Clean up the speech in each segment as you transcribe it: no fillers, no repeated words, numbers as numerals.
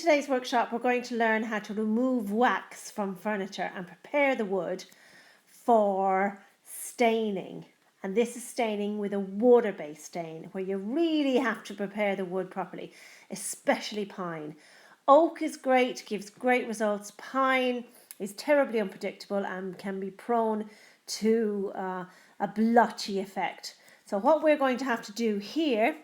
today's workshop, we're going to learn how to remove wax from furniture and prepare the wood for staining. And this is staining with a water-based stain, where you really have to prepare the wood properly, especially pine. Oak is great, gives great results. Pine is terribly unpredictable and can be prone to a blotchy effect. So what we're going to have to do here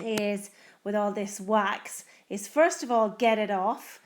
is, with all this wax, is first of all get it off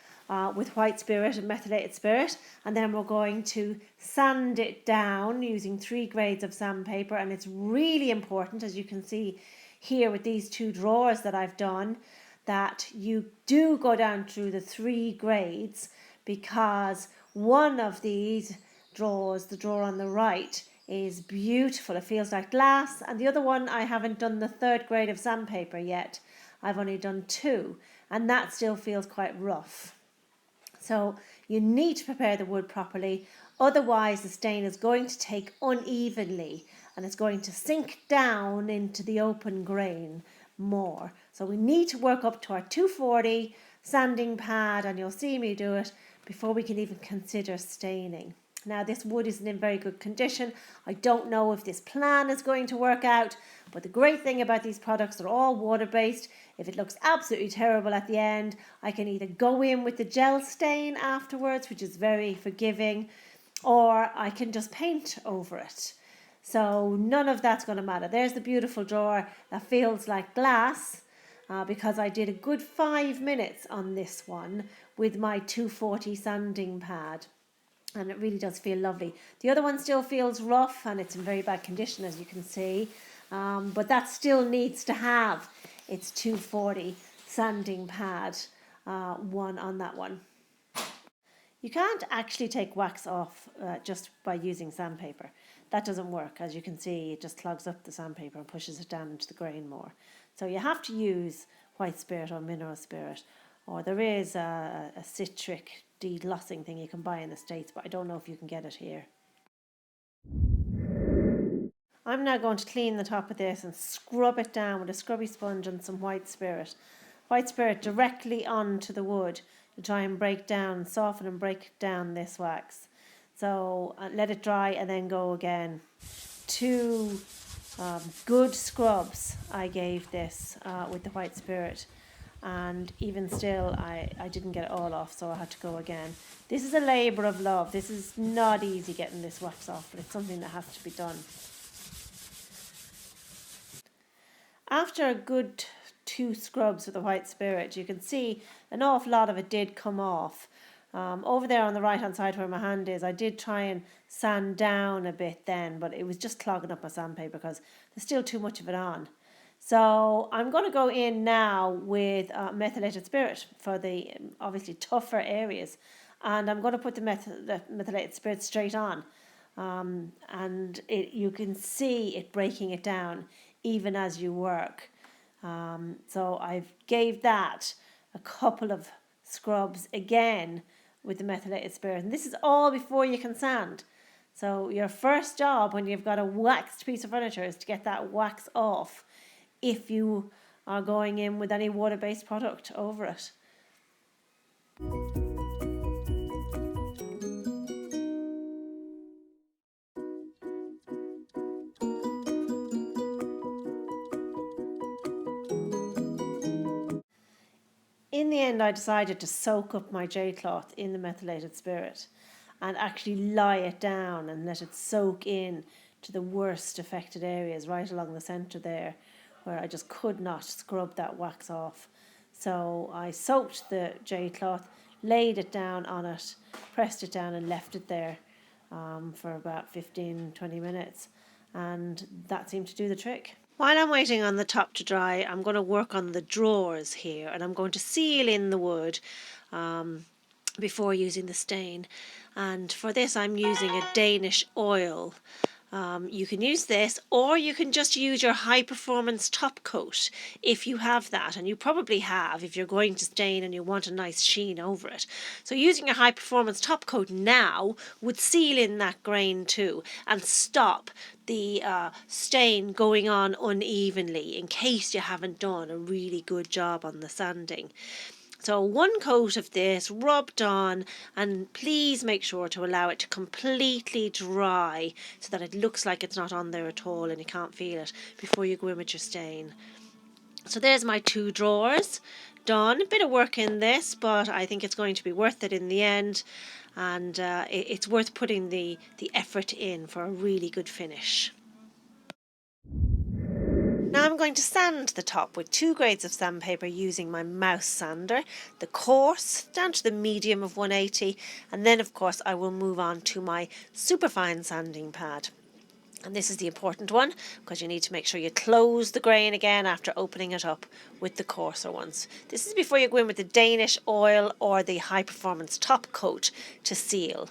with white spirit and methylated spirit, and then we're going to sand it down using 3 grades of sandpaper. And it's really important, as you can see here with these 2 drawers that I've done, that you do go down through the 3 grades, because one of these drawers, the drawer on the right, is beautiful. It feels like glass, and the other one I haven't done the 3rd grade of sandpaper yet. I've only done 2, and that still feels quite rough. So you need to prepare the wood properly, otherwise the stain is going to take unevenly and it's going to sink down into the open grain more. So we need to work up to our 240 sanding pad, and you'll see me do it before we can even consider staining. Now, this wood isn't in very good condition. I don't know if this plan is going to work out, but the great thing about these products, they're all water-based. If it looks absolutely terrible at the end, I can either go in with the gel stain afterwards, which is very forgiving, or I can just paint over it. So none of that's going to matter. There's the beautiful drawer that feels like glass, because I did a good 5 minutes on this one with my 240 sanding pad. And it really does feel lovely. The other one still feels rough and it's in very bad condition, as you can see, but that still needs to have its 240 sanding pad one on that one. You can't actually take wax off just by using sandpaper. That doesn't work. As you can see, it just clogs up the sandpaper and pushes it down into the grain more. So you have to use white spirit or mineral spirit, or there is a citric deglossing thing you can buy in the States, but I don't know if you can get it here. I'm now going to clean the top of this and scrub it down with a scrubby sponge and some white spirit. White spirit directly onto the wood to try and break down, soften and break down this wax. So let it dry and then go again. 2 good scrubs I gave this with the white spirit, and even still I didn't get it all off, so I had to go again. This is a labour of love. This is not easy getting this wax off, but it's something that has to be done. After a good 2 scrubs with the white spirit, you can see an awful lot of it did come off. Over there on the right hand side where my hand is, I did try and sand down a bit then, but it was just clogging up my sandpaper because there's still too much of it on. So I'm going to go in now with methylated spirit for the obviously tougher areas, and I'm going to put the methylated spirit straight on, and you can see it breaking it down even as you work. So I've gave that a couple of scrubs again with the methylated spirit, and this is all before you can sand. So your first job when you've got a waxed piece of furniture is to get that wax off, if you are going in with any water-based product over it. In the end, I decided to soak up my J-cloth in the methylated spirit and actually lie it down and let it soak in to the worst affected areas right along the centre there, where I just could not scrub that wax off. So I soaked the J-cloth, laid it down on it, pressed it down and left it there for about 15-20 minutes, and that seemed to do the trick. While I'm waiting on the top to dry, I'm going to work on the drawers here, and I'm going to seal in the wood before using the stain. And for this I'm using a Danish oil. You can use this, or you can just use your high performance top coat if you have that, and you probably have if you're going to stain and you want a nice sheen over it. So using your high performance top coat now would seal in that grain too and stop the stain going on unevenly, in case you haven't done a really good job on the sanding. So one coat of this rubbed on, and please make sure to allow it to completely dry so that it looks like it's not on there at all and you can't feel it before you go in with your stain. So there's my 2 drawers done. A bit of work in this, but I think it's going to be worth it in the end, and it's worth putting the effort in for a really good finish. Now I'm going to sand the top with 2 grades of sandpaper using my mouse sander, the coarse down to the medium of 180, and then of course I will move on to my superfine sanding pad. And this is the important one because you need to make sure you close the grain again after opening it up with the coarser ones. This is before you go in with the Danish oil or the high performance top coat to seal.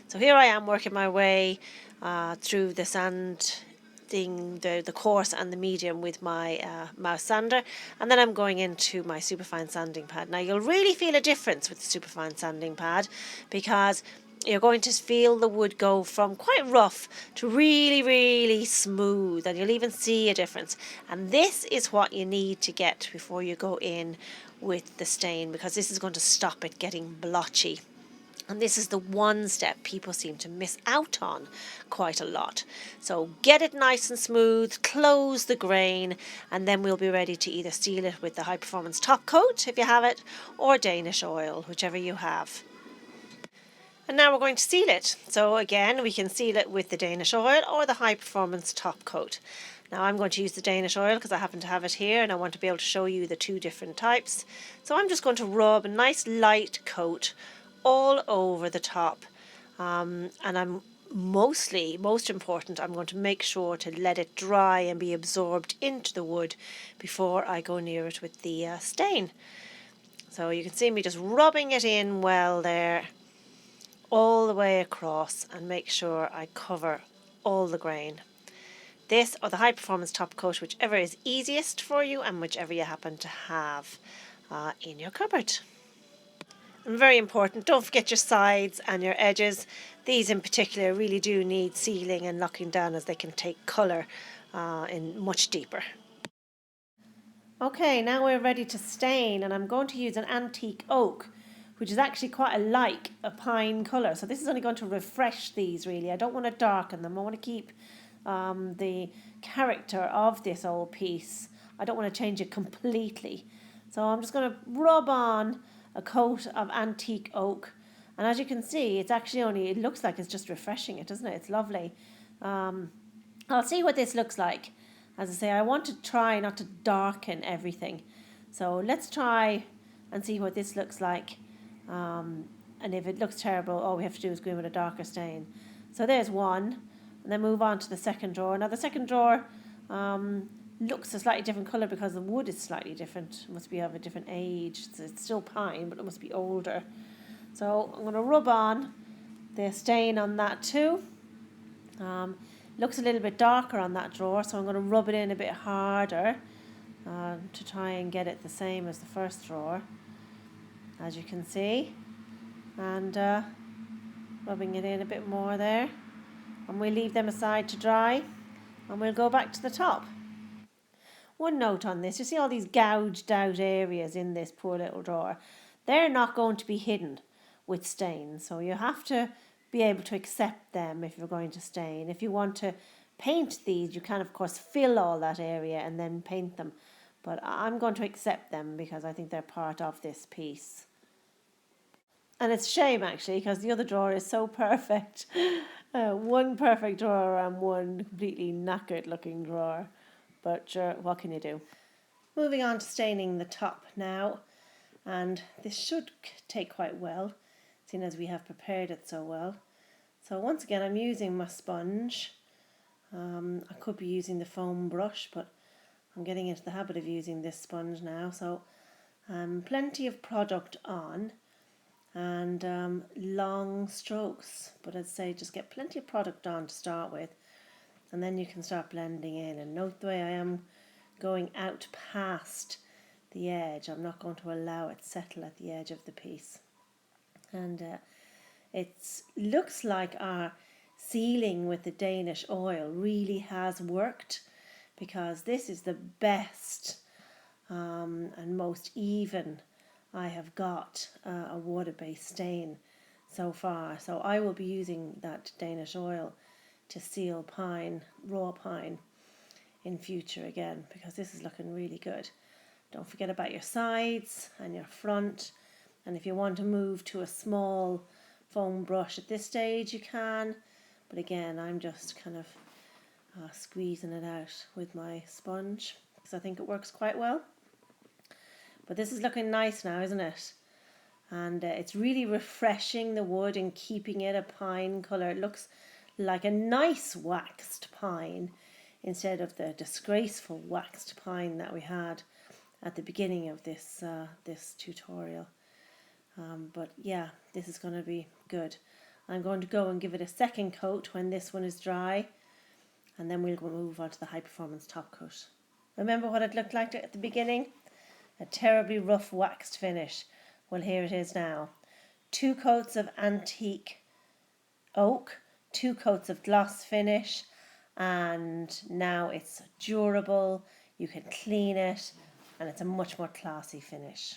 So here I am working my way through the sand, the coarse and the medium with my mouse sander, and then I'm going into my superfine sanding pad. Now you'll really feel a difference with the superfine sanding pad because you're going to feel the wood go from quite rough to really, really smooth, and you'll even see a difference. And this is what you need to get before you go in with the stain, because this is going to stop it getting blotchy. And this is the one step people seem to miss out on quite a lot. So get it nice and smooth, close the grain, and then we'll be ready to either seal it with the high performance top coat if you have it, or Danish oil, whichever you have. And now we're going to seal it. So again, we can seal it with the Danish oil or the high performance top coat. Now I'm going to use the Danish oil because I happen to have it here and I want to be able to show you the 2 different types. So I'm just going to rub a nice light coat all over the top. And I'm most important, I'm going to make sure to let it dry and be absorbed into the wood before I go near it with the stain. So you can see me just rubbing it in well there, all the way across, and make sure I cover all the grain. This or the high performance top coat, whichever is easiest for you and whichever you happen to have in your cupboard. And very important, don't forget your sides and your edges. These in particular really do need sealing and locking down as they can take colour in much deeper. Okay, now we're ready to stain, and I'm going to use an antique oak, which is actually quite a pine colour. So this is only going to refresh these really. I don't want to darken them. I want to keep the character of this old piece. I don't want to change it completely. So I'm just going to rub on a coat of antique oak. And as you can see, it's actually it looks like it's just refreshing it, doesn't it? It's lovely. I'll see what this looks like. As I say, I want to try not to darken everything. So let's try and see what this looks like. And if it looks terrible, all we have to do is go in with a darker stain. So there's one. And then move on to the second drawer. Now the second drawer looks a slightly different colour because the wood is slightly different. It must be of a different age. It's still pine, but it must be older. So I'm going to rub on the stain on that too. Looks a little bit darker on that drawer, so I'm going to rub it in a bit harder to try and get it the same as the first drawer, as you can see. And rubbing it in a bit more there. And we'll leave them aside to dry, and we'll go back to the top. One note on this, you see all these gouged out areas in this poor little drawer. They're not going to be hidden with stain, so you have to be able to accept them if you're going to stain. If you want to paint these, you can of course fill all that area and then paint them, but I'm going to accept them because I think they're part of this piece. And it's a shame actually, because the other drawer is so perfect. One perfect drawer and one completely knackered looking drawer, but sure, what can you do? Moving on to staining the top now, and this should take quite well, seeing as we have prepared it so well. So once again, I'm using my sponge. I could be using the foam brush, but I'm getting into the habit of using this sponge now. So plenty of product on, and long strokes, but I'd say just get plenty of product on to start with, and then you can start blending in. And note the way I am going out past the edge. I'm not going to allow it settle at the edge of the piece. And it looks like our sealing with the Danish oil really has worked, because this is the best and most even I have got a water-based stain so far. So I will be using that Danish oil to seal pine, raw pine, in future again, because this is looking really good. Don't forget about your sides and your front. And if you want to move to a small foam brush at this stage, you can. But again, I'm just kind of squeezing it out with my sponge because I think it works quite well. But this is looking nice now, isn't it? And it's really refreshing the wood and keeping it a pine colour. It looks like a nice waxed pine instead of the disgraceful waxed pine that we had at the beginning of this tutorial. But yeah, this is going to be good. I'm going to go and give it a second coat when this one is dry, and then we'll move on to the high performance top coat. Remember what it looked like at the beginning? A terribly rough waxed finish. Well, here it is now. 2 coats of antique oak, 2 coats of gloss finish, and now it's durable, you can clean it, and it's a much more classy finish.